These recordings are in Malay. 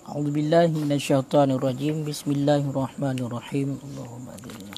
A'udzu billahi minasyaitonir rajim. Bismillahirrahmanirrahim. Allahumma adilna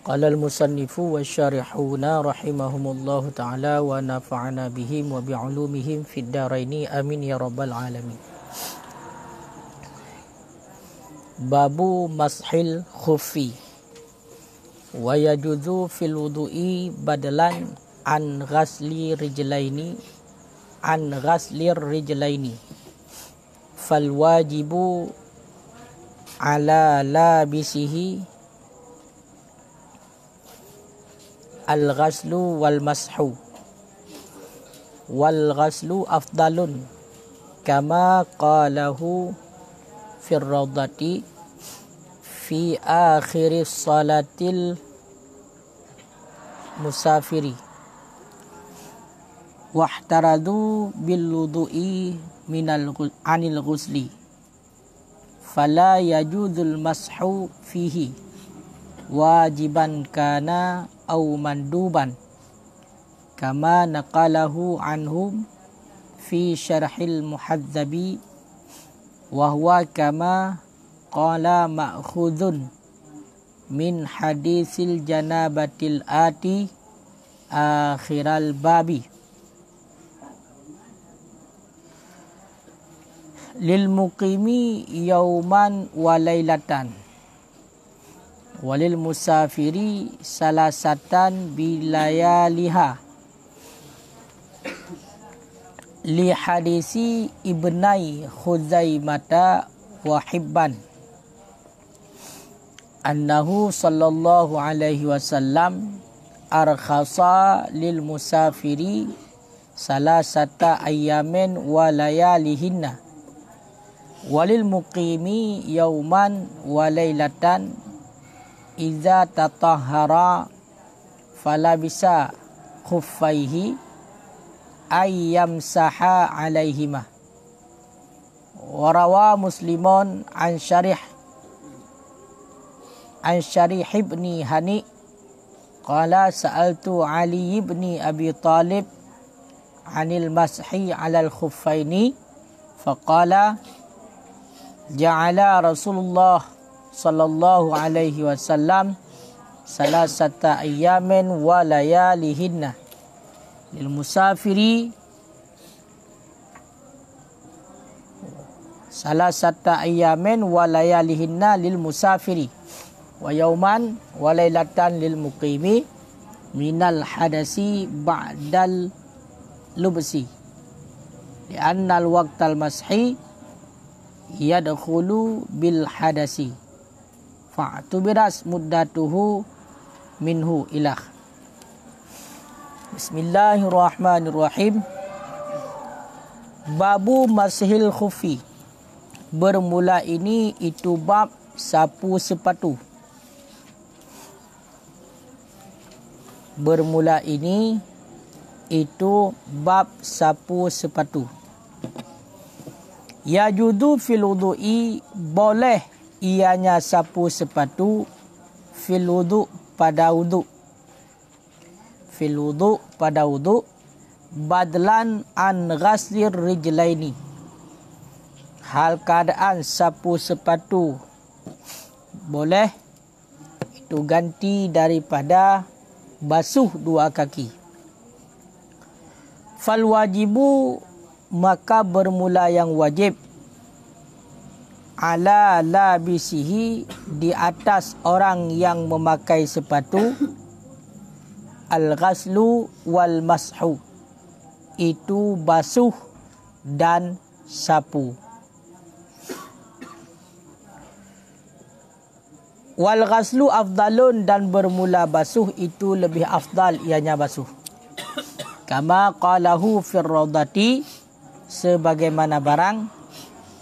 Qala al-musannifu wa syarihuna rahimahumullahu ta'ala wa nafa'ana bihim wa bi'ulumihim fid daraini amin ya rabbal alamin. Babu mashil khuffi wa yajuzu fil wudu'i badalan an ghasli rijlaini fal wajibu ala labisihi al-ghaslu wal mashu wal ghaslu afdalun kama qalahu fir rawdati fi akhir salatil musafiri wahtaradu bil wudu'i anil ghusli fala yajuzul mashu fihi wajiban kana au manduban kama naqalahu anhum fi syarhil muhadzabi wa huwa kama qala ma'khudun min hadisil janabatil ati akhiral babi lil muqimi yauman wa lailatan walil musafiri salasatan bilayaliha li hadisi ibnai Khuzaimata wa Hibban annahu sallallahu alaihi wasallam arkhasa lil musafiri salasata ayyamin wa layalihinna walil muqimi yauman wa lailatan iza tatahhara fala bisa khuffaihi ayyam saha alaihima warawa muslimun an syarih ibni hani qala sa'altu ali ibni abi talib anil mashi alal khuffaini faqala ja'ala rasulullah sallallahu alaihi wasallam salasata ayyamin wa layalihinna lil musafiri salasata ayyamin wa layalihinna lil musafiri wa yauman wa lailatan lil muqimi minal hadasi ba'dal lubsi li anna al waqtal mashi yadkhulu bil hadasi fa'tubiras muddatuhu minhu ilah. Bismillahirrahmanirrahim. Babu mashil khuffi. Bermula ini itu bab sapu sepatu. Bermula ini itu bab sapu sepatu. Yajudu fil wudu'i boleh ianya sapu sepatu fil wudu pada wudu badlan an ghaslir rijlaini hal keadaan sapu sepatu boleh itu ganti daripada basuh dua kaki. Fal wajibu maka bermula yang wajib ala labisihi di atas orang yang memakai sepatu al-ghaslu wal mashu itu basuh dan sapu. Wal ghaslu afdalun dan bermula basuh itu lebih afdal ianya basuh. Kama qalahu fir raudati, sebagaimana barang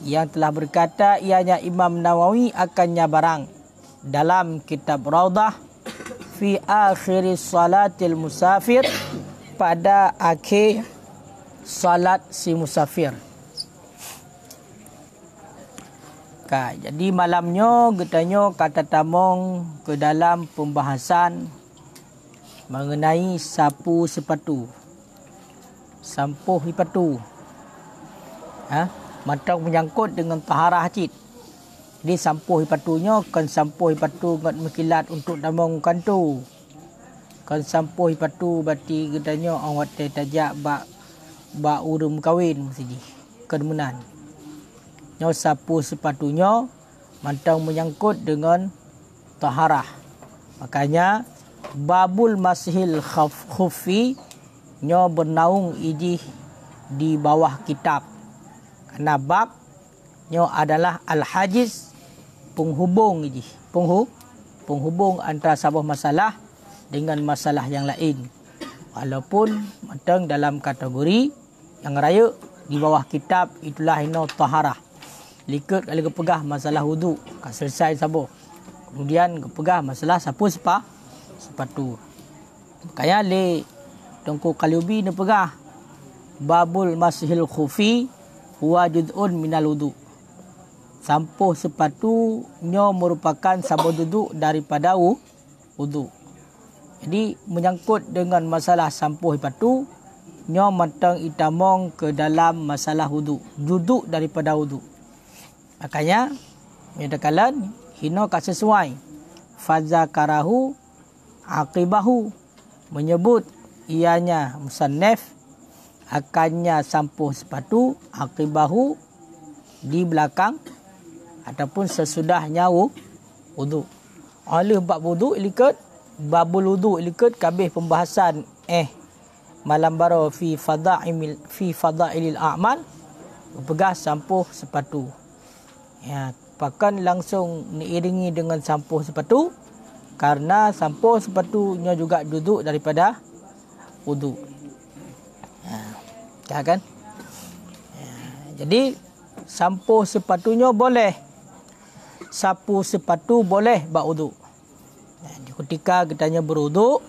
yang telah berkata ianya Imam Nawawi akannya barang dalam kitab Raudah fi akhir salatil musafir, pada akhir salat si musafir. Jadi malamnya getanya kata tamong ke dalam pembahasan mengenai sapu sepatu, sampuh sepatu. Matang menyangkut dengan taharah hajit. Jadi sampuh sepatunya kan sampuh sepatu ngat mekilat untuk tamong kantu. Kan sampuh sepatu berarti getanya awak tajak ba urum kahwin mesti kedemunan. Nyo sapu sepatunya mantang menyangkut dengan taharah. Makanya babul masihil khufi nyo bernaung ijih di bawah kitab. Karena bab nyo adalah al-hajiz, penghubung ijih. Penghubung antara sebuah masalah dengan masalah yang lain. Walaupun mantang dalam kategori yang raya di bawah kitab itulah ino taharah. Likut kalau kepegah masalah wudu, kan selesai sabuh. Kemudian kepegah masalah sapu sepatu. Makanya le Tengku Kalubi ni pegah babul masihil khufi huwa juz'un minal wudu. Sampuh sepatu nyo merupakan sabuh duduk daripada wudu. Jadi menyangkut dengan masalah sampuh sepatu nyo matang itamong ke dalam masalah wudu, duduk daripada wudu. Makanya menyatakan hino ka sesuai fazakarahu aqibahu, menyebut ianya musannaf akannya sampuh sepatu aqibahu di belakang ataupun sesudahnya wudu. Oleh bab wudu ikut babul wudu ikut kabeh pembahasan malam baru fi fadailil a'mal pegah sampuh sepatu. Ya, pakan langsung diiringi dengan sampuh sepatu karena sampuh sepatunya juga duduk daripada wudu. Kan? Jadi sampuh sepatunya boleh, sapu sepatu boleh bak wudu. Ketika kitanya berwudu,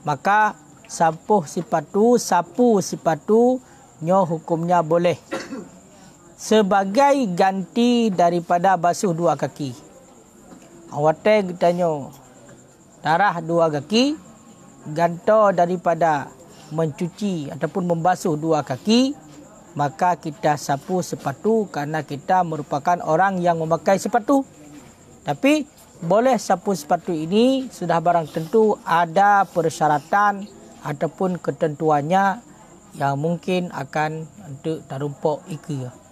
maka sapu sepatu nyo hukumnya boleh sebagai ganti daripada basuh dua kaki. Awate kitanya darah dua kaki, ganto daripada mencuci ataupun membasuh dua kaki, maka kita sapu sepatu karena kita merupakan orang yang memakai sepatu. Tapi boleh sapu sepatu ini sudah barang tentu ada persyaratan ataupun ketentuannya yang mungkin akan untuk tarumpok ikut.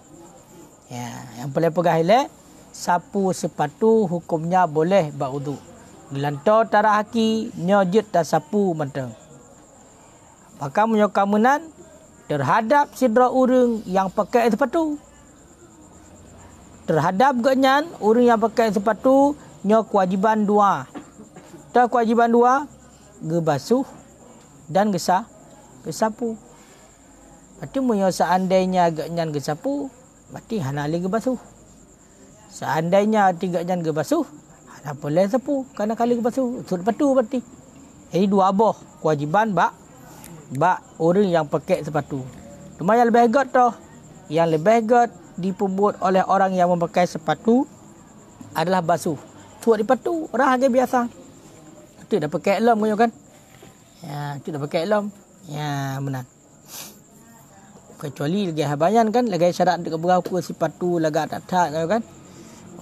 Ya, yang boleh pegah hilang sapu sepatu hukumnya boleh bak wudu. Gelanto tarah haki nyojut dan sapu manteng. Maka menyokamunan terhadap sidra urang yang pakai sepatu. Terhadap genyan urang yang pakai sepatu nyo kewajiban dua. Tak kewajiban dua, gebasuh dan gesapu. Berarti munyo seandainya genyan gesapu, berarti hana lagi gebasuh. Seandainya tiga genyan gebasuh, hana boleh sapu karena kali gebasuh sepatu berarti. Jadi dua boh kewajiban bak orang yang pakai sepatu. Cuma yang lebih hebat tu, yang lebih hebat diperbuat oleh orang yang memakai sepatu adalah basuh. Tuat di sepatu orang harga biasa. Itu dah pakai helm kan? Ya, itu dah pakai helm. Ya, benar. Kecuali lagi habayan kan, lagi syarat untuk berapa sepatu lagak tak kan?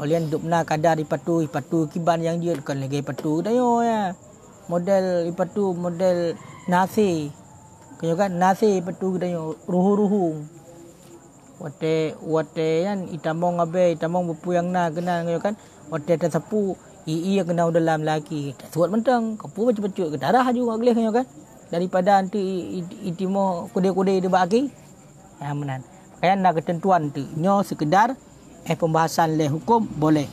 Oleh duk benar kadar di sepatu kiban yang dia kan lagi sepatu dah ya. Model sepatu model nasi. Kan nasi sepatu dah ruhu-ruhu. Wate kan itamong abe itamong bepuyang na kenal kan. Wate tersapu ia kena dalam lagi. Suat mentang kapu baca-baca ke darah juga geleh kan. Daripada nanti itimo kode-kode dia bagi. Ya menan. Kaya nak ketentuan tu nyo sekedar pembahasan le hukum boleh.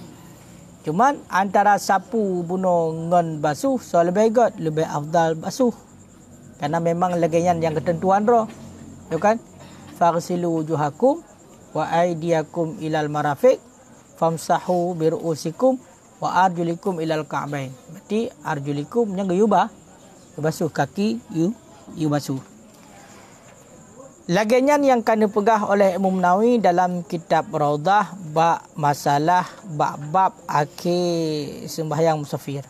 Cuman antara sapu buno ngan basuh so lebih afdal basuh. Karena memang lagian yang ketentuan roh. Ya kan? Faghsilu wujuhakum wa aydiyakum ilal marafiq famsahu bi ru'usikum wa arjulikum ilal ka'bain. Berarti arjulikum nya gayubah. Basuh kaki you basuh. Lagian yang kena pegah oleh Imam Nawawi dalam kitab Raudah bab masalah bab akhir sembahyang musafir.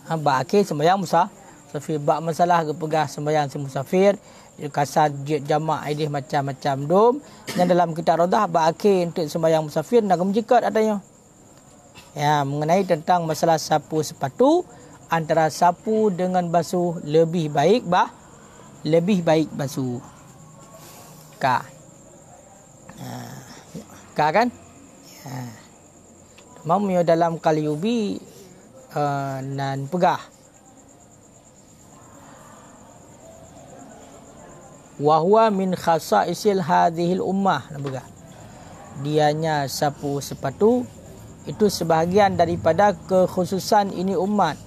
Bab akhir sembahyang musafir, bab masalah pegah sembahyang musafir, kasar jamak idih macam-macam dom. Dan dalam kitab Raudah bab akhir untuk sembahyang musafir nak menjikat adanya. Ya, mengenai tentang masalah sapu sepatu, antara sapu dengan basuh lebih baik basuh. Ka kan? Mamyo dalam Qalyubi nan pegah. Wa huwa min khasaisil hadhil ummah, nan pegah. Dianya sapu sepatu itu sebahagian daripada kekhususan ini umat.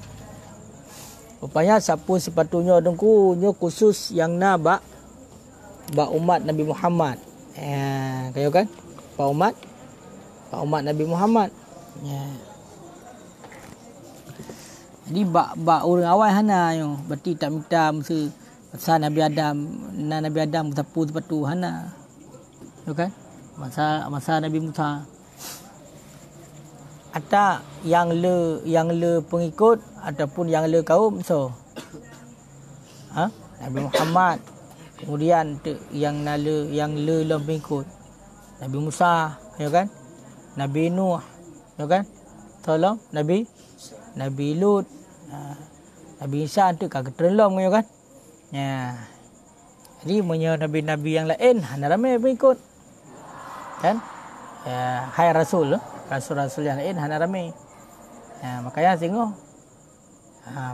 Rupanya sapu sepatunya dengku nyo khusus yang nabak umat Nabi Muhammad. Kayo kan? Pak umat Nabi Muhammad. Jadi bak orang awal hana yo. Berarti tak minta masa Nabi Adam sapu sepatu hana. Yo kan? Masa Nabi Musa. Atau yang le pengikut ataupun yang le kaum so. Nabi Muhammad. Kemudian yang le pengikut Nabi Musa, ya kan? Nabi Nuh, ya kan? Tolong Nabi Lut, Nabi Isa tu kagak terlom, ya kan? Ya. Jadi punya nabi-nabi yang lain hana ramai pengikut. Kan? Ya, hai rasul yang lain hana ramai. Ya, makanya tengok.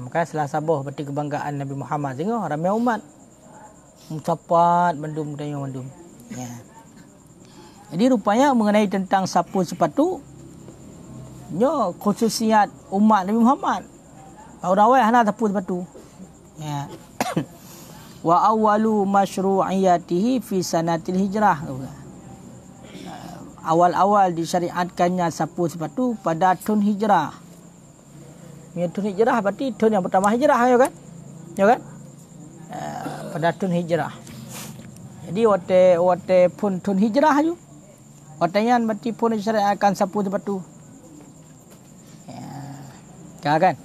Makanya salah sabuh berarti kebanggaan Nabi Muhammad tengok ramai umat. Mencapat mendum. Ya. Jadi rupanya mengenai tentang sapu sepatu, nyo khususiat umat Nabi Muhammad. Awal-awal hana sapu sepatu. Ya. Wa awwalu masyru'iyatihi fi sanatil hijrah. Awal-awal disyariatkannya sapu sepatu pada tahun hijrah. Tahun hijrah berarti tahun yang pertama hijrah, ya kan? Ya kan? Pada tahun hijrah. Jadi wate pun tahun hijrah ju. Wateyan berarti pun disyariatkan sapu sepatu. Ya. Kan?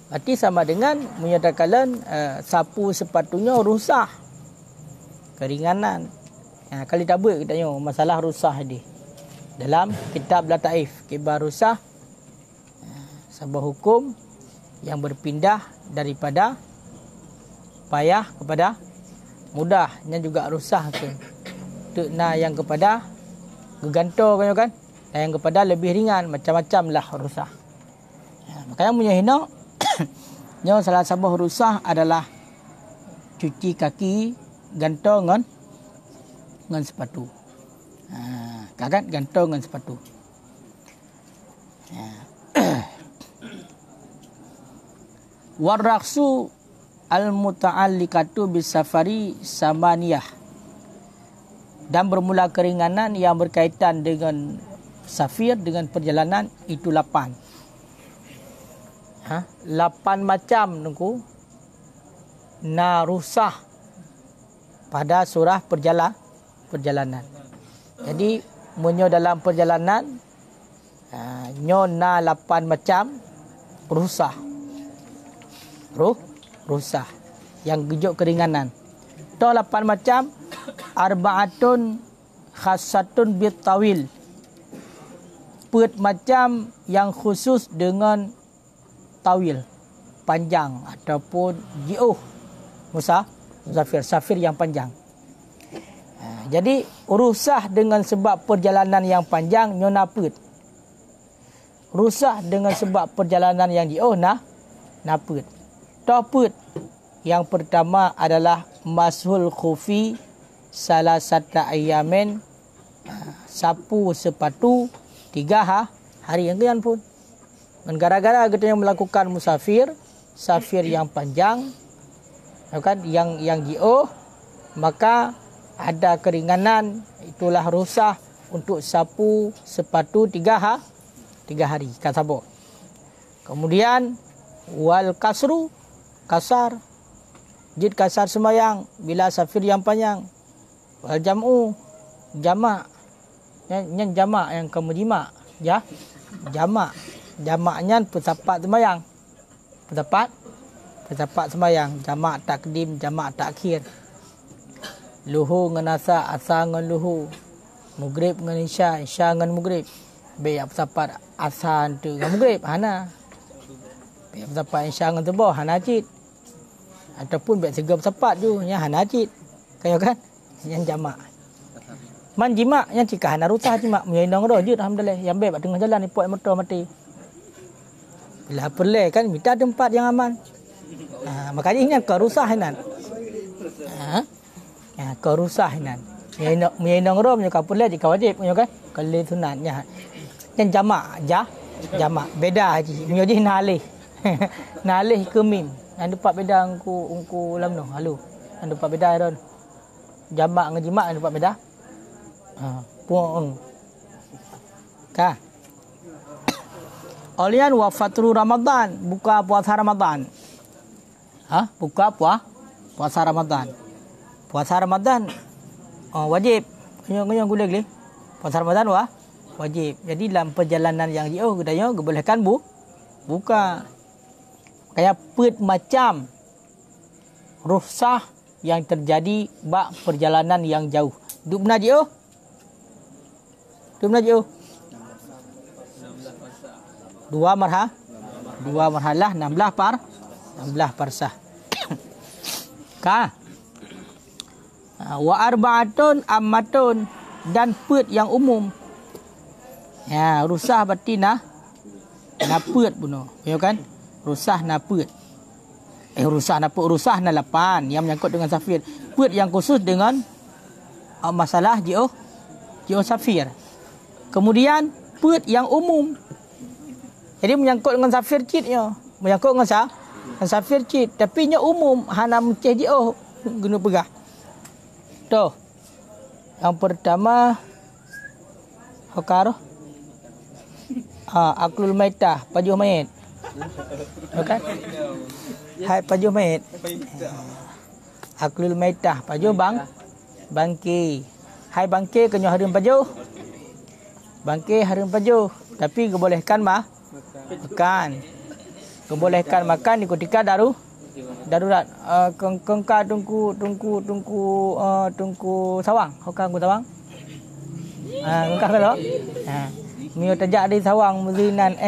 Berarti sama dengan menyatakan sapu sepatunya rusah. Keringanan. Kali tak buat kita tengok masalah rusah ni. Dalam kitab Lataif Kibar Rusah, sebuah hukum yang berpindah daripada payah kepada mudahnya juga rusah ke. Tekna yang kepada gegantor kan? Dan yang kepada lebih ringan, macam-macam lah rusah. Makanya punya hina nyo salah satu rusah adalah cuci kaki gantor dengan sepatu. Kan gantor dengan sepatu. Warraksu al-muta'alliqatu bisafari samaniyah. Dan bermula keringanan yang berkaitan dengan safir, dengan perjalanan itu 8. 8 macam nunggu na rusah pada surah perjalanan. Jadi munyo dalam perjalanan nyo na 8 macam rusah. Rusah yang gejuk keringanan. To 8 macam arba'atun khassatun bitawil. Put macam yang khusus dengan tawil, panjang ataupun jiuh. Musafir yang panjang. Jadi rusah dengan sebab perjalanan yang panjang nyona put. Rusah dengan sebab perjalanan yang jiuh naput. Toput yang pertama adalah mashul khufi salasata ayamin, sapu sepatu 3 hari yang kian pun. Dan gara-gara kita yang melakukan safir yang panjang, kan, yang jio, maka ada keringanan, itulah rukhsah untuk sapu sepatu 3 hari kasabok. Kemudian wal kasru, kasar, jid kasar semayang bila safir yang panjang. Wal jam'u, jamak, yang jamak yang kamu jimak, ya, jamaknya pendapat semayang, pendapat semayang, jamak takdim, jamak takhir, luhu dengan asa, asa dengan luhu, maghrib dengan isya, isya dengan maghrib. Baik pendapat asa tu dengan maghrib, hana. Baik pendapat isya dengan subuh, hana cid. Ataupun baik tiga pendapat tu, yang hana cid. Kan? Yang jamak. Man jimak yang cika hana rusah jimak menyendang roh je alhamdulillah. Yang baik tengah jalan ipot motor mati. Bila perle kan minta tempat yang aman. Makanya ini ke rusah hinan. Ke rusah hinan. Menyendang roh punya kapule jika wajib punya kan. Kalau sunatnya. Yang jamak beda haji. Menyoji nalih. Nalih ke mim. Yang dapat beda ungku lam noh halu. Yang dapat beda ron. Jamak dengan jimak yang dapat beda. Puang. Kah? Olian wa fatru Ramadan, buka puasa Ramadan. Buka puasa Ramadan. Puasa Ramadan wajib. Ngayong gulai geli. Puasa Ramadan wajib. Jadi dalam perjalanan yang jauh katanya bolehkan buka. Kayak pet macam rukhsah yang terjadi bak perjalanan yang jauh. Duk benar jauh? Duk benar jauh? 2 marhalah 16 parsah. Ka. Wa arba'atun ammatun, dan pet yang umum. Ya, rusah berarti na pet bunuh. Ya kan? Rusah na pet. Rusah na 8 yang menyangkut dengan safir. Pet yang khusus dengan masalah jio safir. Kemudian pet yang umum. Jadi menyangkut dengan safir citnya. Menyangkut dengan safir cit. Tapi nya umum. Hana menceh jio guna pegah. Tuh. Yang pertama. Hokaroh. Aklul maitah. Pajuh mayat. Okay? Hai pajuh mayat. Aklul maitah. Pajuh bangki. Hai bangki kenyo harim pajuh. Bangki harim pajuh. Tapi kebolehkan makan. Kebolehkan makan di ketika darurat. Kengka tungku sawang. Hoka tungku sawang. Kengka kalau. Mio tajak di sawang muzinan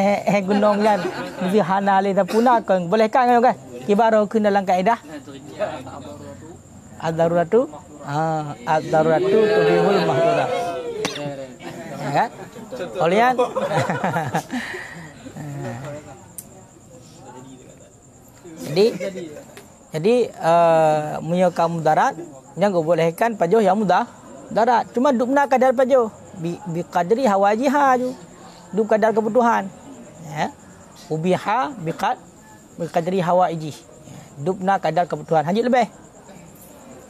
gunung kan. Muzi hana le tapuna kan bolehkan kan? Kibaro kun dalam kaedah. Ad-daruratu tubihul mahdura. Ya kan? Olian. Jadi menyokam mudarat yang bolehkan pajuh yang mudarat. Cuma duk nak kadar pajuh bi qadri hawajiha tu. Duk kadar kebutuhan. Ya. Ubiha bi qadri hawaiji. Duk nak kadar kebutuhan haji lebih.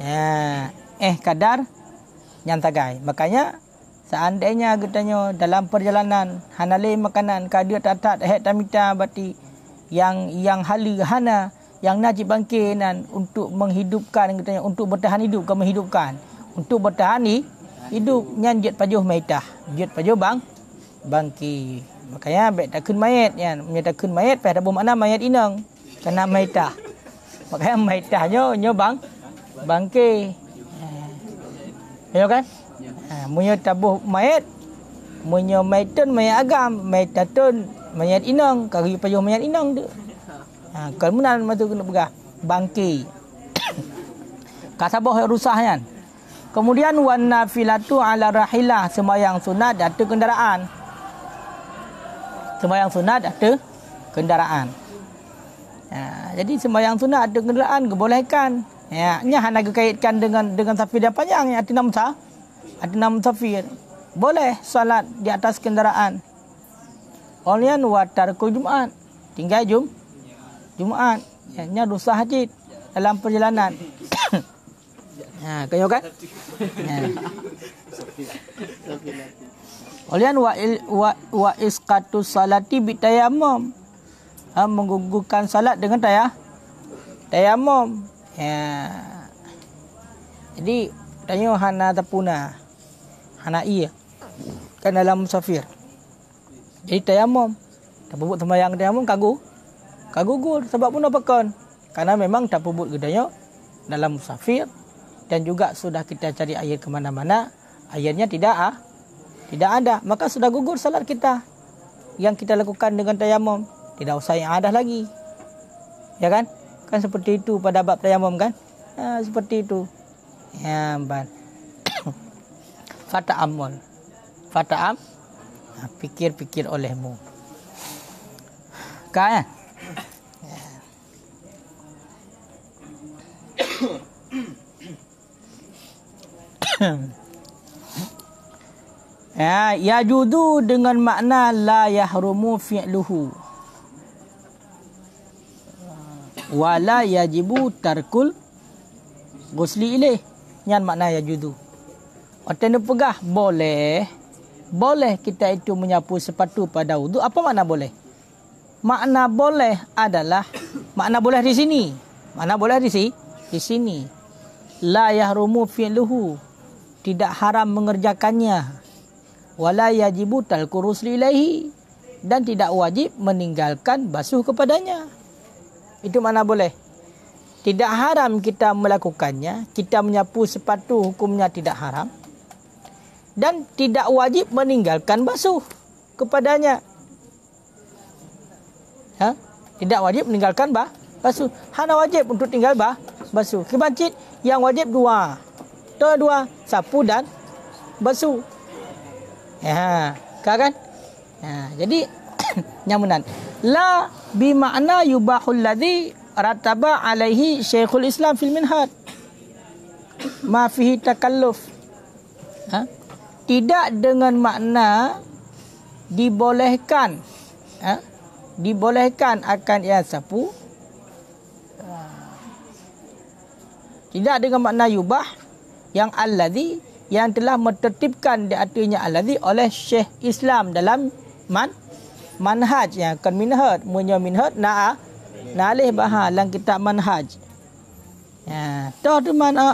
Ya, kadar yang tagai. Makanya seandainya katanya dalam perjalanan hanale makanan kada tatat tamita berarti yang halu hana yang najib bangkinan untuk menghidupkan katanya untuk bertahan hidup ke menghidupkan untuk bertahan hidup nyanjut pajuh maitah jut pajuh bangki. Makanya baik takun mayat kan menyatakan mayat pada bermakna mayat inang kena maitah. Makanya maitahnya bangki. Ya kan? Munyo tabuh mayat, munyo maitun mayat agam, maitatun mayat inang, kari pajuh mayat inang tu. Kalau munan matu kena pegah bangki. Kasabah rusah kan. Kemudian wan nafilatu ala rahilah, sembahyang sunat di atas kendaraan. Sembahyang sunat di atas kendaraan. Jadi sembahyang sunat di atas kendaraan kebolehkan. Ya, nya hanya dikaitkan dengan safir yang panjang yang ada 6 safir. Boleh salat di atas kendaraan. Olian wa tarku Jumat. Tinggal Jumat. Nya dosa haji. dalam perjalanan. Kayo kan? Olian wa isqatus salati bitayamum. Menggugurkan salat dengan tayamum. Jadi tanya hana tapuna. Hana iya. Kan dalam musafir. Jadi tayamum. Tak puput sembahyang tayamum kagugur sebab pun apa kon? Karena memang tak puput gedanya dalam musafir dan juga sudah kita cari air ke mana-mana, airnya tidak ada, maka sudah gugur salat kita. Yang kita lakukan dengan tayamum, tidak usah yang ada lagi. Ya kan? Kan seperti itu pada bab tayamum kan? Seperti itu. Ya, ban. Fata'amul. Pikir-pikir olehmu. Kan? Yajudu dengan makna la yahrumu fi'luhu wala yajibu tarkul ghusli ilaih. Yang makna yajudu. Artinya pegah boleh kita itu menyapu sepatu pada wudu. Apa makna boleh? Makna boleh adalah makna boleh di sini. Makna boleh di sini. La yahrumu fi'luhu, tidak haram mengerjakannya. Wala yajibu talqu rusli ilaihi, dan tidak wajib meninggalkan basuh kepadanya. Itu makna boleh. Tidak haram kita melakukannya, kita menyapu sepatu hukumnya tidak haram. Dan tidak wajib meninggalkan basuh kepadanya. Tidak wajib meninggalkan basuh. Hanya wajib untuk tinggal basuh. Ke masjid yang wajib dua, sapu dan basuh. Kan? Jadi nyamunan. La bimakna yubahul ladzi rataba alaihi Syekhul Islam fil Minhaj. Ma fihi takalluf. Tidak dengan makna dibolehkan. Dibolehkan akan ia sapu. Tidak dengan makna yubah yang alladhi, yang telah mentertibkan di artinya alladhi oleh Syekh Islam dalam manhaj yang kan minhaj na'alih bahar dalam kitab manhaj. Tu mana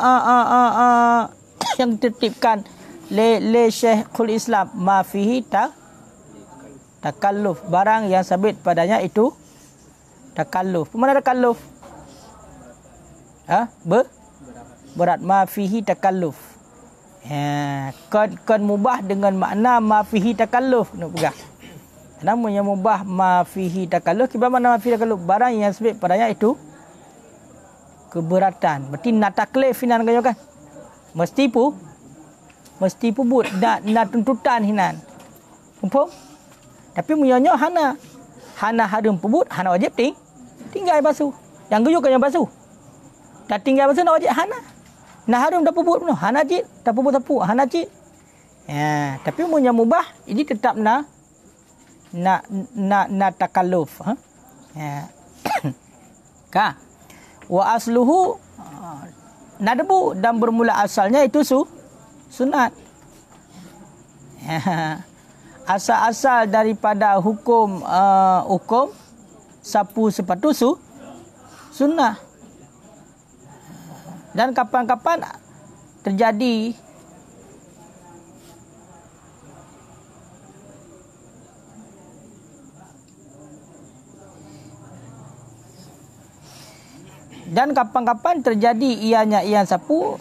yang ditertibkan le Syekhul Islam ma fihi takalluf, barang yang sabit padanya itu takalluf. Mana takalluf? Berat. Ma fihi takalluf. Kan mubah dengan makna ma fihi takalluf. Nak pegang. Namanya mubah ma fihi takalluf. Kibar mana ma fihi takalluf? Barang yang sabit padanya itu keberatan. Berarti nak taklif hinan kan? Mesti pubut nak tuntutan hinan. Umpam? Tapi munyonyo hana harum pubut, hana wajib tinggal basuh. Yang guyuk kan yang basuh. Tak tinggal basuh nak wajib hana. Nah harum dah pubut no, hana jid, tak pubut sapu, hana jid. Tapi munya mubah, ini tetap nak takalluf. Ka. Wa asluhu nadbu, dan bermula asalnya itu sunat. Asal-asal daripada hukum sapu sepatu sunnah. Dan kapan-kapan terjadi ianya sapu,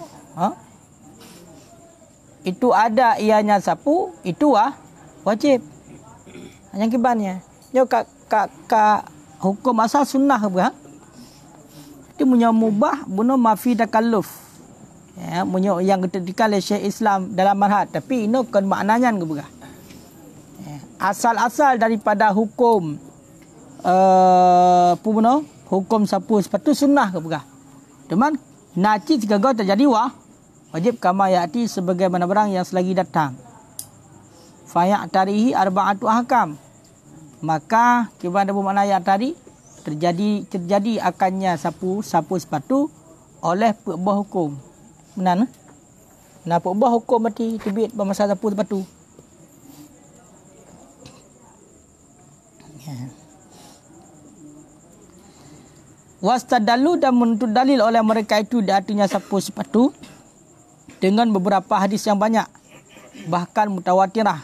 itu ada ianya sapu, itu wajib. Yang kibannya. Yo ka hukum asal sunnah ke? Itu punya mubah bunuh mafi takalluf. Punya yang ditertibkan oleh Syekh Islam dalam manhaj, tapi ini kan maknanya ke berah. Asal-asal daripada hukum hukum sapu sepatu sunnah ke berah. Teman najis gagal terjadi wajib kama yati sebagaimana barang yang selagi datang. Fayak tarihi arba'atu ahkam, maka kibar ada bermakna ayat tadi terjadi akannya sapu sepatu oleh pekebah hukum. Benar? Nah, pekebah hukum mati terbit bermasa sapu sepatu. Wastadalu dan menuntut dalil oleh mereka itu artinya sapu sepatu dengan beberapa hadis yang banyak, bahkan mutawatirah.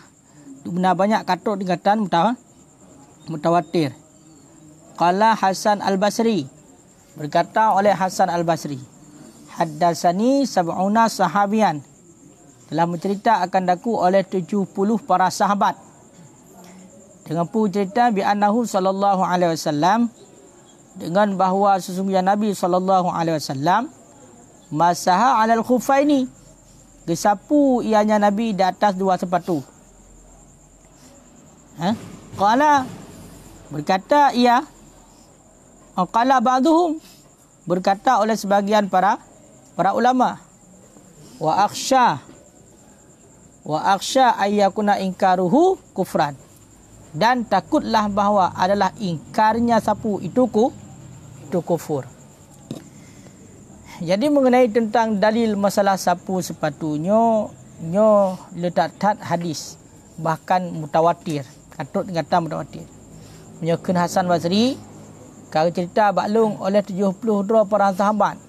Benar banyak kata dikatakan mutawatir. Qala Hasan Al-Basri, berkata oleh Hasan Al-Basri, haddatsani sab'una sahabian, telah mencerita akan daku oleh 70 para sahabat, dengan pun cerita bi annahu sallallahu alaihi wasallam, dengan bahawa sesungguhnya Nabi sallallahu alaihi wasallam masaha 'alal khuffaini, gesapu ianya Nabi di atas dua sepatu. Qala, berkata ia, qala ba'dhum, berkata oleh sebagian para ulama, wa akhsha ayyakuna inkaruhu kufran, dan takutlah bahawa adalah ingkarnya sapu itu kufur. Jadi mengenai tentang dalil masalah sapu sepatunya, letak hadis, bahkan mutawatir, katut kata mutawatir. Menyokun Hasan Basri, kalau cerita baklung oleh 70 para sahabat.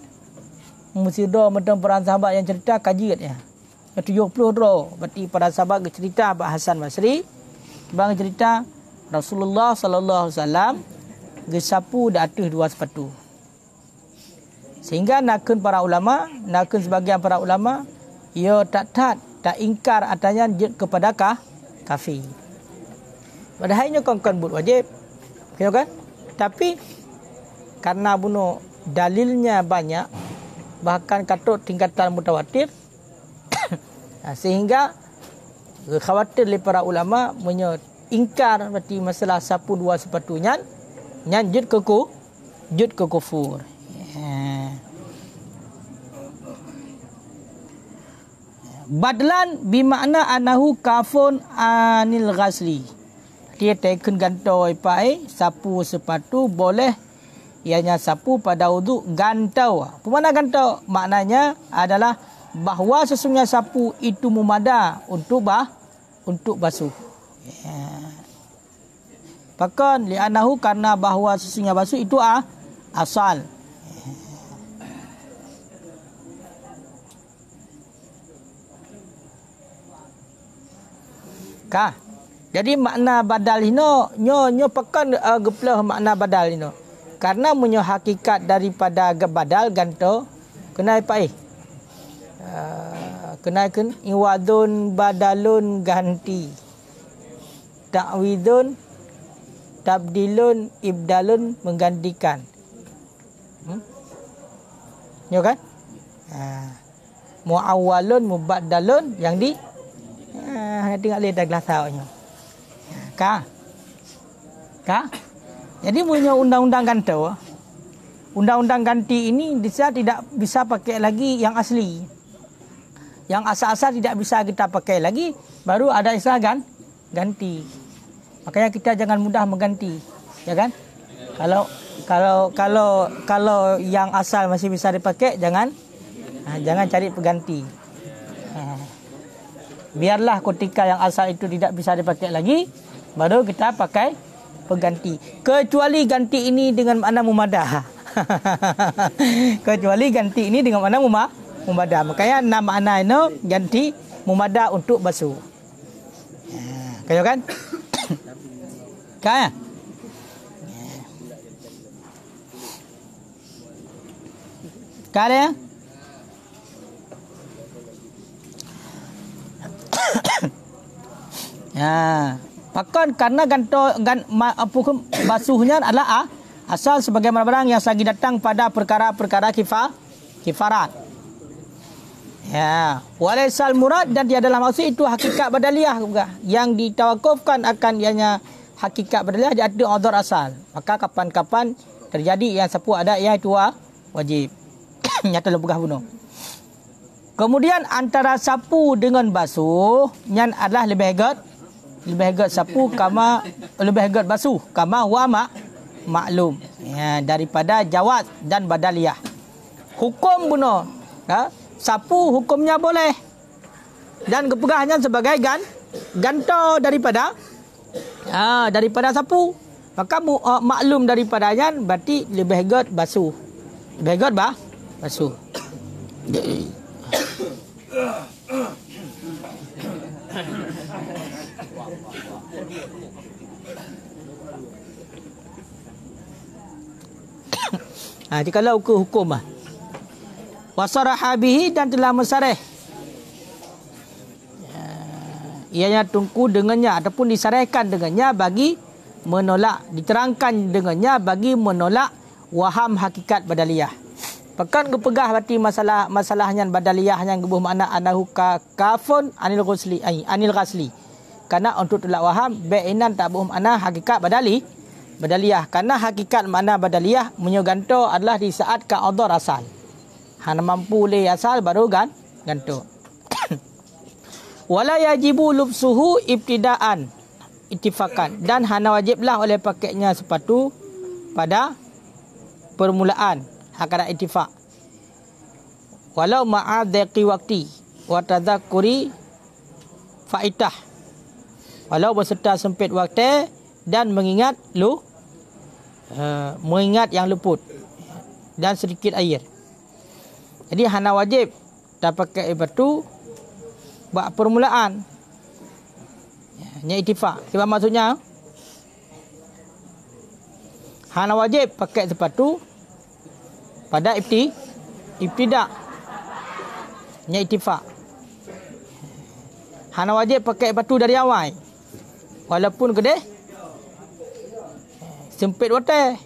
Mesti macam para sahabat yang cerita kaji katnya. 70 berarti para sahabat cerita Abah Hasan Basri, bang cerita Rasulullah sallallahu alaihi wasallam gesapu di atas dua sepatu. Sehingga nakun sebagian para ulama, ia tak ingkar atanya kepada kafir. Padahalnya kongkon but wajib. Okay, kan? Tapi karena bunuh dalilnya banyak, bahkan katut tingkatan mutawatir, sehingga khawatir oleh para ulama ingkar berarti masalah sapu dua sepatunya jud ke kufur. Badlan bimakna anahu kafun anil ghasli. Dia teken gantoi pai sapu sepatu boleh ianya sapu pada wuduk gantau. Pemana gantau? Maknanya adalah bahawa sesungguhnya sapu itu memada untuk basuh. Bahkan li'anahu, karena bahawa sesungguhnya basuh itu asal. Jadi makna badal ini nyo pekan geplah makna badal ini. Karena menyo hakikat daripada badal ganto kena apa kenakan iwadun badalun ganti, ta'widun tabdilun ibdalun menggantikan. Ya kan? Muawwalun mubaddalun yang di tengok lihat kelas awaknya. Jadi punya undang-undang ganti. Undang-undang ganti ini tidak bisa pakai lagi yang asli. Yang asal-asal tidak bisa kita pakai lagi, baru ada istilah ganti. Makanya kita jangan mudah mengganti, ya kan? Kalau yang asal masih bisa dipakai, jangan cari pengganti. Biarlah ketika yang asal itu tidak bisa dipakai lagi, baru kita pakai pengganti. Kecuali ganti ini dengan makna mumadah. Kecuali ganti ini dengan makna mumadah. Makanya nama makna ini ganti mumadah untuk basuh. Kayo kan? Kaya? Kaya? Ya, bahkan karena basuhnya adalah asal sebagaimana barang yang lagi datang pada perkara-perkara kifarat. Ya, walaisal murad, dan dia dalam maksud itu hakikat badaliyah juga, yang ditawakufkan akan ianya hakikat badaliyah di atas udhur asal. Maka kapan-kapan terjadi yang sapu ada ia itu wajib. Nyata lebih bunuh. Kemudian antara sapu dengan basuh yang adalah lebih hegat sapu kama lebih hegat basuh kama wa maklum. daripada jawaz dan badaliyah. Hukum bunuh, sapu hukumnya boleh dan kepegahnya sebagai ganto daripada sapu. Maka maklum daripadanya berarti lebih baik basuh. Lebih baik basuh. Jikalau ke hukum wasaraha bihi dan telah mensarih ianya tungku dengannya ataupun disarihkan dengannya bagi menolak, diterangkan dengannya bagi menolak waham hakikat badaliyah. Pekan kepegah berarti masalahnya badaliyah yang gebuh makna anahu kafun anil ghasli. Karena untuk tolak waham ba'inan tak buh makna hakikat badaliyah. Karena hakikat makna badaliyah menyoganto adalah di saat ka'adhar asal. Hana mampu le asal baru ganto. Wala yajibu lubsuhu ibtidaan ittifakan, dan hana wajiblah oleh pakainya sepatu pada permulaan hakada ittifaq. Walau ma'adhiqi waqti wa tadhakkuri faitah, walau berserta sempit waktu dan mengingat yang luput dan sedikit air. Jadi hana wajib dah pakai batu buat permulaan. Nya ittifaq. Sebab maksudnya hana wajib pakai sepatu pada ibtidak. Nya ittifaq. Hana wajib pakai batu dari awal. Walaupun kedeh sempit waktu,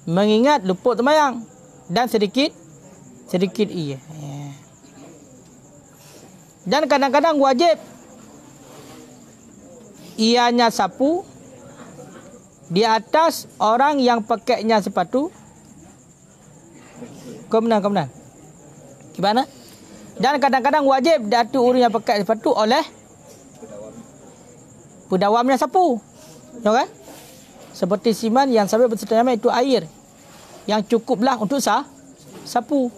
mengingat luput sembahyang dan sedikit ia. Dan kadang-kadang wajib ianya sapu di atas orang yang pakainya sepatu. Kemudian gimana? Dan kadang-kadang wajib datu orang yang pakai sepatu oleh pedawamnya sapu. Tahu kan? Seperti siman yang sampai berserta itu air yang cukuplah untuk sapu.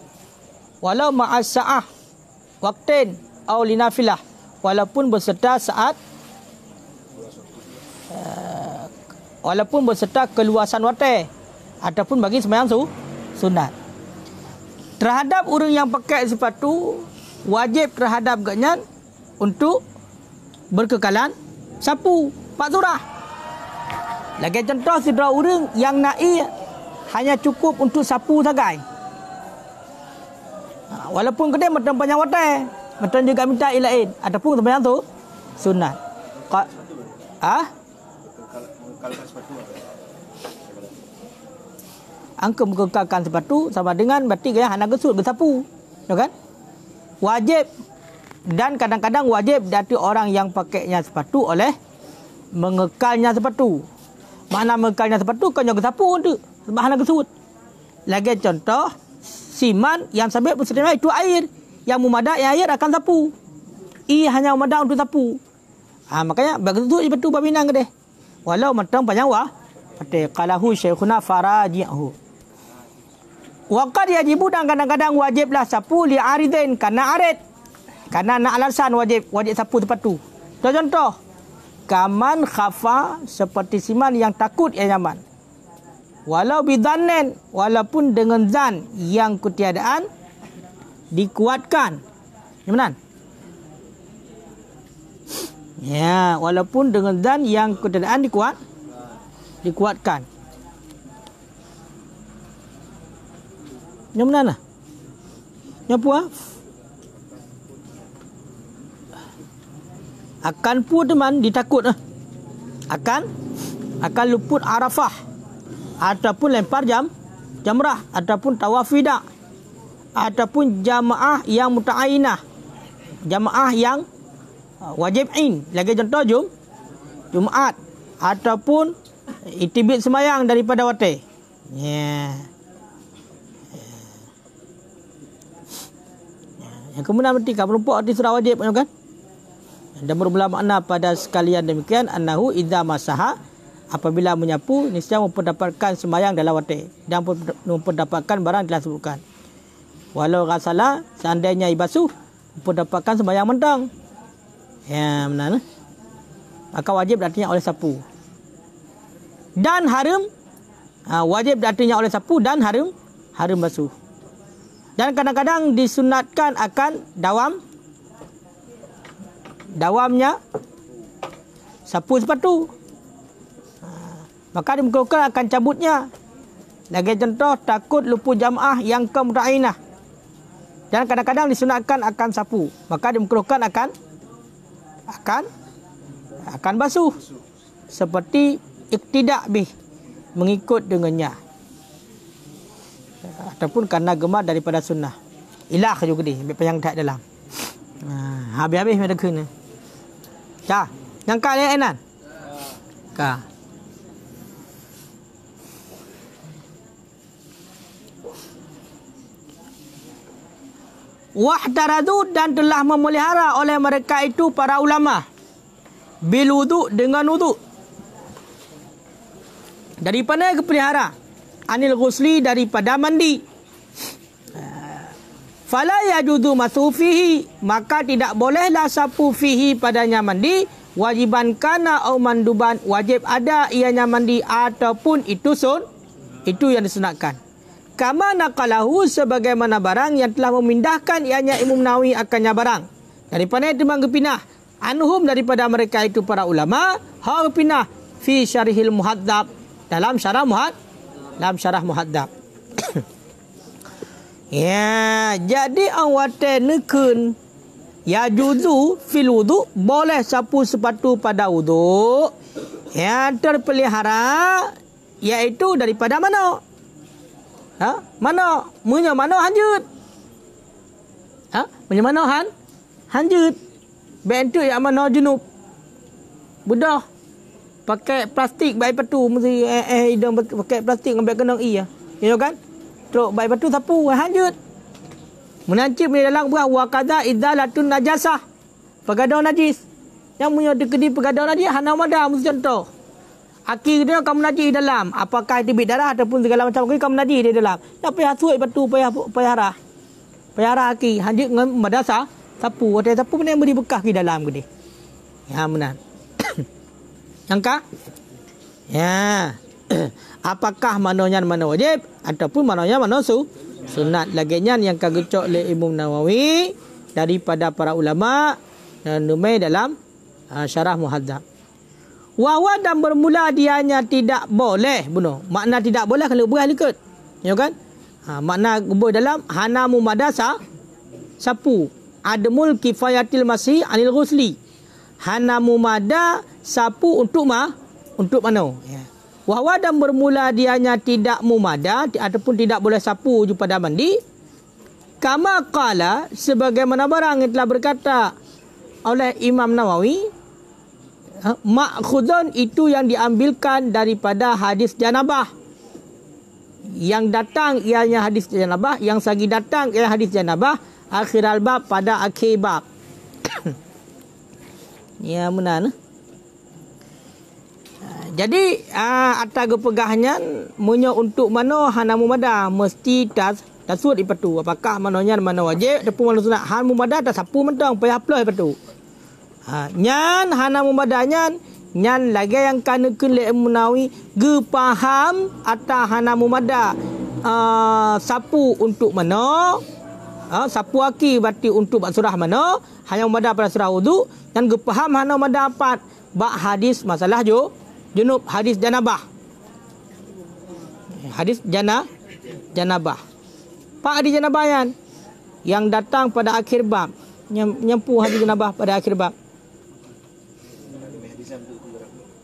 Walau ma'as sa'ah waqtin aw linafilah, walaupun berserta keluasan waktu ataupun bagi sembahyang sunat. Terhadap orang yang pakai sepatu, wajib terhadap ganyan untuk berkekalan sapu Pak Surah. Lagi contoh sidra orang yang naik hanya cukup untuk sapu sagai. Walaupun kedai macam panjang waktu, macam juga minta ilain ataupun sembahyang tu sunat. Angka mengekalkan sepatu sama dengan berarti gaya hana gesut bersapu, kan? Wajib, dan kadang-kadang wajib dati orang yang pakainya sepatu oleh mengekalnya sepatu. Mana mengekalnya sepatu kau jangan sapu tu sebab hana gesut. Lagi contoh siman yang sampai bersedia itu air yang memadak yang air akan sapu. Ia hanya memadak untuk sapu. Makanya begitu sepatu babinang ke deh. Walau matang panjang pate qalahu syekhuna faraji'hu. Waqad yajibu, dan kadang-kadang wajiblah sapu li aridin karena arid. Karena nak alasan wajib sapu sepatu. Contoh kaman khafa, seperti siman yang takut ia nyaman. Walau bidhannen, walaupun dengan zan yang ketiadaan dikuatkan. Gimana? Ya, walaupun dengan zan yang ketiadaan dikuatkan. Yang mana? Yang puas? Akan pu teman ditakut akan luput Arafah ataupun lempar jamrah ataupun tawaf wida ataupun jamaah yang muta'ainah, jamaah yang wajib ain. Lagi contoh Jumaat ataupun itibit semayang daripada waktu. Yang kemudian berarti meluput arti surah wajib, kan? Dan bermula makna pada sekalian demikian annahu idza masaha apabila menyapu niscaya memperdapatkan sembahyang dalam waktu dan memperdapatkan barang telah sebutkan. Walau ghasala, seandainya basuh, memperdapatkan sembahyang mentang. Ya, benar. Maka wajib artinya oleh sapu. Dan harum, wajib artinya oleh sapu dan harum basuh. Dan kadang-kadang disunatkan akan dawamnya sapu sepatu. Maka dimukulkan akan cabutnya. Lagi contoh, takut lupa jamaah yang kemuta'inah. Dan kadang-kadang disunatkan akan sapu. Maka dimukulkan akan basuh. Seperti iktidak bih, mengikut dengannya. Ataupun karena gemar daripada sunnah. Ilah juga dia, ambil panjang tak dalam. Habis-habis mereka kena. Cah, nyangka ni Enan? Ka. Wahdaradu, dan telah memelihara oleh mereka itu para ulama bil wudu, dengan wudu. Daripada kepelihara anil ghusli, daripada mandi. Fala yajudu masu fihi, maka tidak bolehlah sapu fihi padanya mandi, wajiban kana au manduban, wajib ada ianya mandi ataupun itu yang disunatkan. Kama naqalahu, sebagaimana barang yang telah memindahkan ianya Imam Nawawi akannya barang. Daripada itu mangkepinah anhum, daripada mereka itu para ulama, pinah fi syarihil muhadzab, dalam syarah muhadzab. Ya, jadi awate nekun ya juzu fil wudu, boleh sapu sepatu pada wudu yang terpelihara, iaitu daripada mana? Mana? Munya mana hanjut? Munya mana hanjut? Bentuk yang mana junub? Budah. Pakai plastik baik patu mesti hidung pakai plastik ambil kenang ya. Ya kan? Teruk baik patu sapu hanjut. Menancip di dalam buah wa kadza idzalatun najasah. Pegadau najis. Yang punya dekedi pegadau najis hana madah mesti contoh. Aki dia kamu najis di dalam. Apakah itu darah ataupun segala macam kamu najis di dalam. Tak payah suai patu payah harah. Payah harah aki hanjut dengan madrasah sapu. Ada sapu mana yang beri bekas di dalam gede. Ya benar. Angka? Ya. Apakah mananya mana wajib ataupun mananya mana sunat? Laginya yang kagecok oleh Imam Nawawi daripada para ulama dan numai dalam syarah muhadzab. Wawa, dan bermula dianya tidak boleh bunuh. Makna tidak boleh kalau berah likut. Ya kan? Makna gubur dalam hana mumadasa sapu. Admul kifayatil masih anil ghusli. Hana mumada sapu untuk mana? Ya. Wawa, dan bermula dianya tidak mumada ataupun tidak boleh sapu pada mandi. Kama qala, sebagaimana barang yang telah berkata oleh Imam Nawawi, ma'khudun, itu yang diambilkan daripada hadis janabah. Yang datang ianya hadis janabah, yang sagi datang ialah hadis janabah akhir al-bab, pada akhir bab. Ya benar. Jadi atas kepegahnya munyo untuk mana hana mumada mesti tasud ipatu. Apakah mananya mana wajib ataupun mana sunat. Han mumada tak sapu mentang payah plus ipatu. Nyan hana mumadanya nyan lagi yang kana kele Munawi ge paham atau hana mumada sapu untuk mana, sapu aki berarti untuk surah mana, hanya mumada pada surah wudu, dan ge paham hana mumada dapat bab hadis masalah junub, hadis janabah, hadis janabah. Pak hadis janabah yang datang pada akhir bab, nyampu hadis janabah pada akhir bab.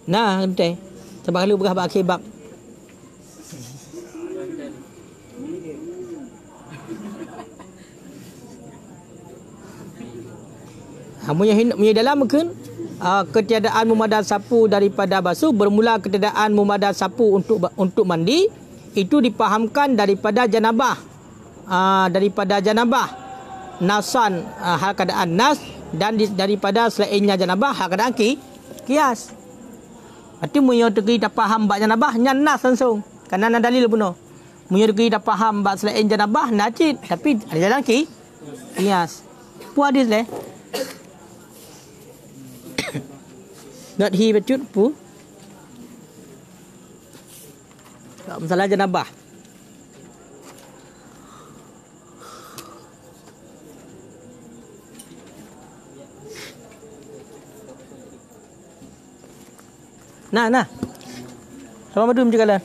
Nah, betul. Sebab kalau berah akhir bab. Punya dalam mungkin ketiadaan mumadah sapu daripada basuh, bermula ketiadaan mumadah sapu untuk mandi, itu dipahamkan daripada janabah. Daripada janabah nasan hal keadaan nas, dan daripada selainnya janabah hal keadaan kias. Berarti munyo tegi tak faham bak janabah nyan nas langsung. Karena ada dalil puno. Munyo tegi tak faham bak selain janabah najis, tapi ada jalan kias. Pu hadis le. Not he becut pu. Tak masalah janabah. Nah. Sama madu macam kalian.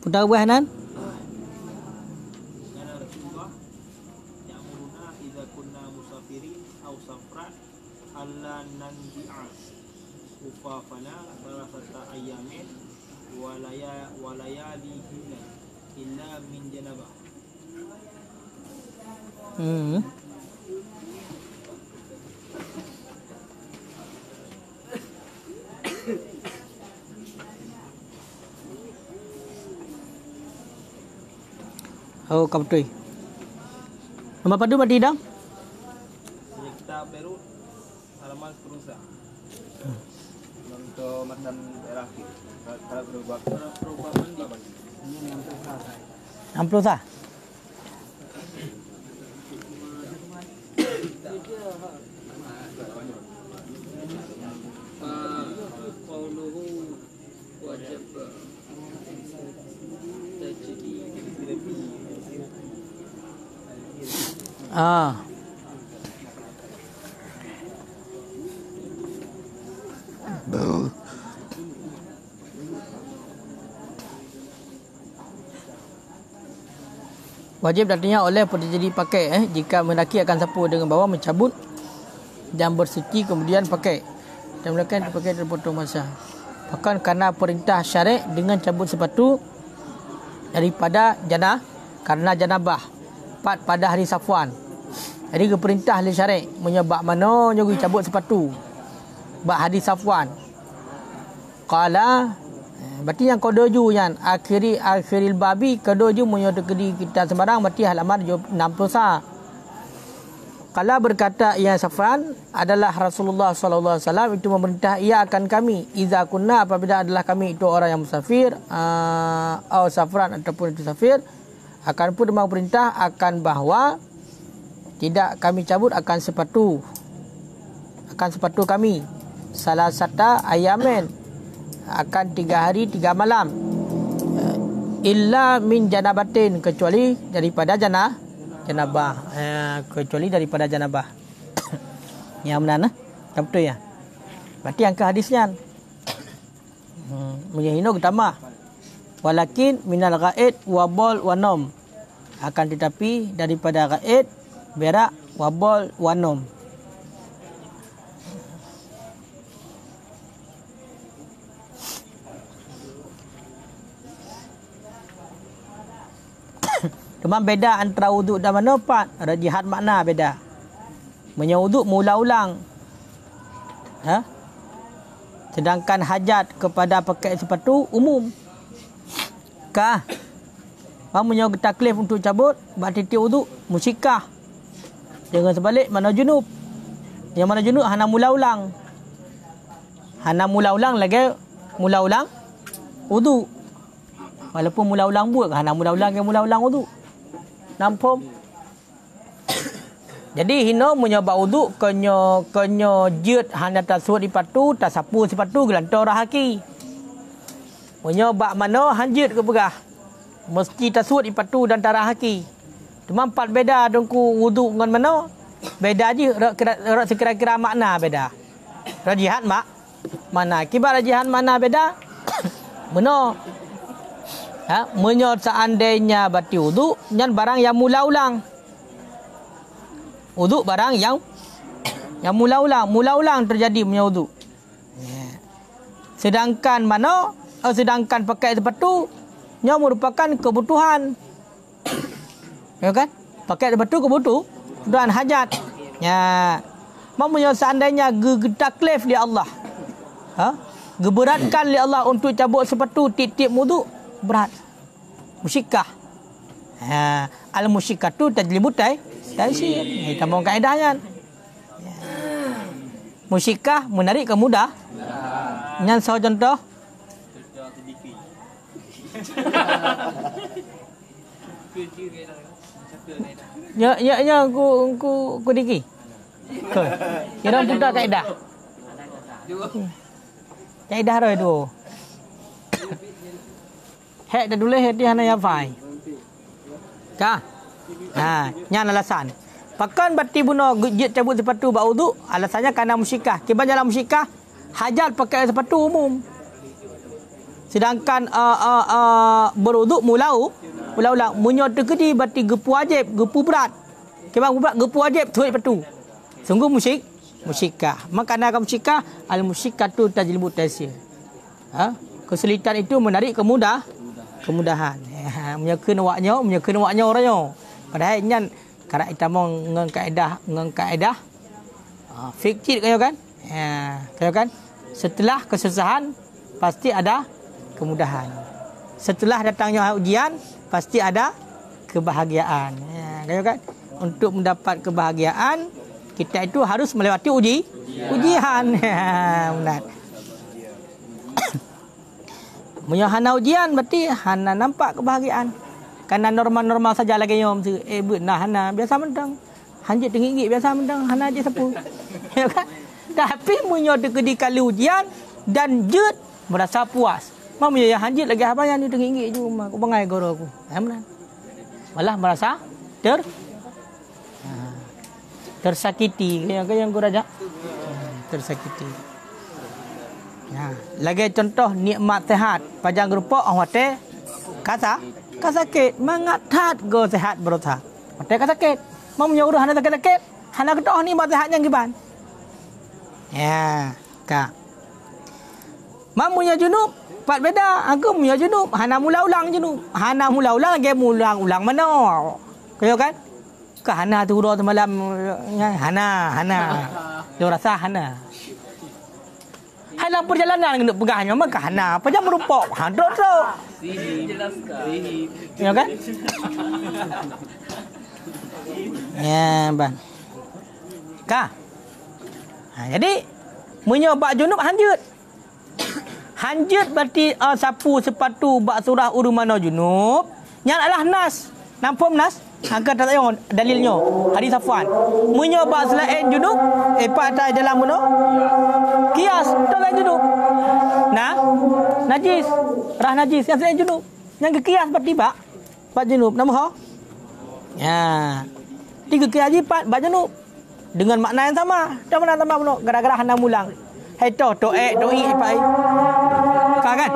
Putar buah Hanan. Ufafana salasata ayamin walayalihinna illa min janabah. Oh, kaptui. Nama padu mati dah? Kita baru halaman seterusnya. Untuk macam terakhir. Kalau perubahan di ini 60 sah. Qauluhu wajib Wajib artinya oleh jadi pakai jika mendaki akan sapu dengan bawah mencabut dan bersuci kemudian pakai dan melakukan dipakai terpotong masa. Bahkan karena perintah syariat dengan cabut sepatu daripada karena janabah pada hari Safwan. Jadi keperintah oleh syariat menyebab mana nyuruh cabut sepatu bak hari Safwan. Qala berarti yang kodoju yang akhiril babi kodoju menyodok kedi kita sembarang berarti halaman 60 sah. Kala berkata ia Safwan adalah Rasulullah sallallahu alaihi wasallam itu memerintah ia akan kami iza kunna apabila adalah kami itu orang yang musafir atau safran ataupun itu safir akan pun memang perintah akan bahawa tidak kami cabut akan sepatu kami salah satu ayamen akan 3 hari 3 malam illa min janabatin kecuali daripada janabah kecuali daripada janabah. Yang mana yang betul ya. Berarti angka hadisnya menyahino utama walakin minal ghaid wa bol wa nom akan tetapi daripada ghaid berak wa bol wa nom. Cuma beda antara wuduk dan mana Pak? Ada jihad makna beda. Menyawuduk mula-ulang. Sedangkan hajat kepada pakai sepatu umum. Kah? Bang menyawud taklif untuk cabut, buat titik wuduk, musikah. Jangan sebalik mana junub. Yang mana junub hana mula-ulang. Hana mula-ulang lagi mula-ulang wuduk. Walaupun mula-ulang buat, hana mula-ulang ke mula-ulang wuduk. Nampum. Jadi hino menyebab wuduk kenyo jut hanya tasud di patu tasapu sepatu gelantor haki. Menyebab mana hanjut ke begah. Mesti tasud di patu dan tarah haki. Cuma 4 beda dongku wuduk dengan mana? Beda je rak sekira-kira makna beda. Rajihan mana? Kibar rajihan mana beda? Benar. Menyot seandainya bati wuduk dan barang yang mula-ulang. Wuduk barang yang mula-ulang terjadi punya wuduk. Sedangkan pakai sepatu nya merupakan kebutuhan. Ya kan? Pakai sepatu kebutuhan hajat. Ya. Maksudnya seandainya taklif li Allah. Ha? Geberatkan li Allah untuk cabut sepatu tip-tip wudu berat. Musyikah. Ha, al musyikatu tajlibu taysir. Ini tambah kaedahnya. Musyikah menarik ke mudah. Yang contoh Ya aku diki. Ke. Kira budak kaedah. Kaedah rồi tu. Hek dah dulu hek dia hana ya fai. Ka. Ha, nyan alasan. Pakan bati buno gejit cabut sepatu bak wudu, alasannya karena musyikah. Kiban jalan musyikah, hajat pakai sepatu umum. Sedangkan berwuduk ulang munyo tekedi bati gepu wajib, gepu berat. Kiban berat gepu wajib tuai sepatu. Sungguh musyikah. Maka karena musyikah, al musyikatu tajlibu taysir. Ha? Kesulitan itu menarik kemudahan. Menyekeun waknya orangnya. Padahal nyan karena kita mau ngengkaedah fikir kayo kan? Kayo kan? Setelah kesusahan pasti ada kemudahan. Setelah datangnya ujian pasti ada kebahagiaan. Kayo kan? Untuk mendapat kebahagiaan kita itu harus melewati ujian. Benar. Hana ujian berarti hana nampak kebahagiaan. Karena normal-normal saja lagi nyom tu. Nah hana biasa mendang. Hanjit RM1 biasa mendang hana je sapu. Ya kan? Tapi munyo di kali ujian dan jut merasa puas. Mau ya hanjit lagi apa yang RM1 je aku bangai goro aku. Benar. Malah merasa tersakiti. Kayak yang guru aja. Tersakiti. Ya, lagi contoh nikmat sehat. Pajang rupa orang wate kasakit mangatat go sehat berota. Wate kasakit. Mau menyuruh hana sakit. Hana ketoh nikmat sehatnya giban. Ya, ka. Mau punya junub, pat beda. Aku punya junub, hana mula ulang junub. Hana mula ulang lagi ulang mana? Kau kan? Ka hana tu ro semalam hana. Dia rasa hana. Hana perjalanan kena pegahnya maka hana apa jam merupa handot tu. Ya kan? Ya bang. Ka. Jadi menyobak junub hanjut. Hanjut berarti sapu sepatu bak surah urumana junub. Yang adalah nas. Nampak nas? Angkat tak tengok dalilnya. Hadis Safwan. Menyobak selain junub, patai dalam muno. Kias selain junub. Nah, najis. Rah najis yang selain junub. Yang ke kias berarti bak junub. Nama ho? Ya. 3 kias jipat bak junub. Dengan makna yang sama. Tak mana sama muno. Gara-gara hana mulang. Hai to i pai. Kan?